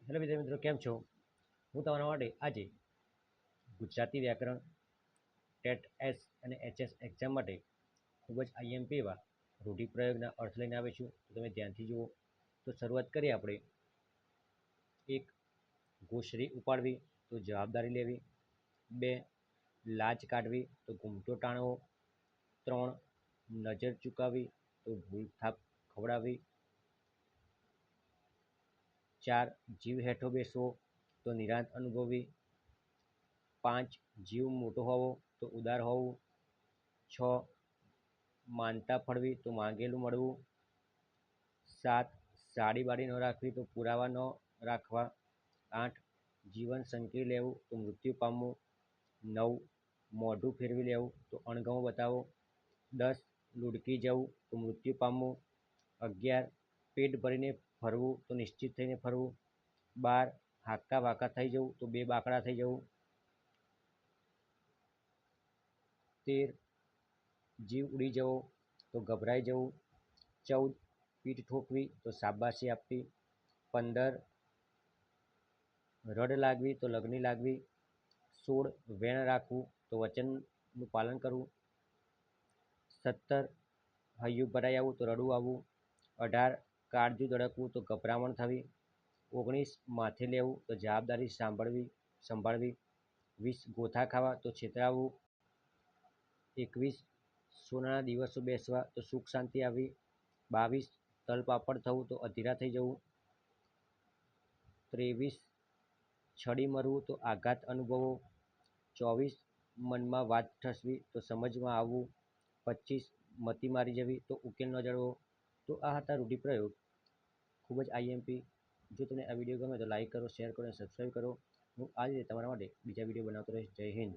Hello વિદ્યાર્થી મિત્રો, કેમ છો? હું તમારા માટે આજે ગુજરાતી વ્યાકરણ ટેટ એસ અને એચએસ એક્ઝામ માટે ખૂબ જ આઈએમપી એવા રૂઢિપ્રયોગના અર્થ લઈને આવ્યો છું. તો તમે ધ્યાનથી જુઓ. તો શરૂઆત કરીએ આપણે. 1. ઘૂસરી ઉપાડવી તો જવાબદારી લેવી. 2. લાજ કાઢવી તો ઘૂમટો ટાણવો. 3. નજર ચૂકાવવી તો ભૂલ થાપ ખવડાવવી. 4. જીવ હેઠો બેસવો તો નિરાંત અનુભવવી. 5. જીવ મોટો હોવો તો ઉદાર હોવું. 6. માનતા ફળવી તો માંગેલું મળવું. 7. સાડી બાડી ન રાખવી તો પુરાવા ન રાખવા. 8. જીવન સંકેલી લેવું તો મૃત્યુ પામવું. 9. મોઢું ફેરવી લેવું તો અણગમો બતાવો. 10. લુડકી જવું તો મૃત્યુ પામવું. 11. પેટ ભરીને ફરવું તો નિશ્ચિત થઈને ફરવું. 12. હાક્કા વાંકા થઈ જવું તો બે બાકડા થઈ જવું. 13. જીવ ઉડી જવો તો ગભરાઈ જવું. 14. પીઠ ઠોકવી તો શાબાશી આપવી. 15. રડ લાગવી તો લગની લાગવી. 16. વેણ રાખવું તો વચનનું પાલન કરવું. 17. હૈયું ભરાઈ આવવું તો રડવું આવવું. 18. કાળજું દળકવું તો ગભરામણ થવી. 19. માથે લેવું તો જવાબદારી સંભાળવી. 20. ગોથા ખાવા તો છેતરાવવું. 21. સોનાના દિવસો બેસવા તો સુખ શાંતિ આવવી. 22. તલપાપડ થવું તો અધીરા થઈ જવું. 23. છડી મરવું તો આઘાત અનુભવવો. 24. મનમાં વાત ઠસવી તો સમજમાં આવવું. 25. મતી મારી જવી તો ઉકેલ ન જળવો. તો આ હતા રૂઢિપ્રયોગ, ખૂબ જ આઈએમપી. જો તમને આ વિડીયો ગમે તો લાઈક કરો, શેર કરો અને સબસ્ક્રાઈબ કરો. હું આ રીતે તમારા માટે બીજા વિડીયો બનાવતો રહીશ. જય હિન્દ.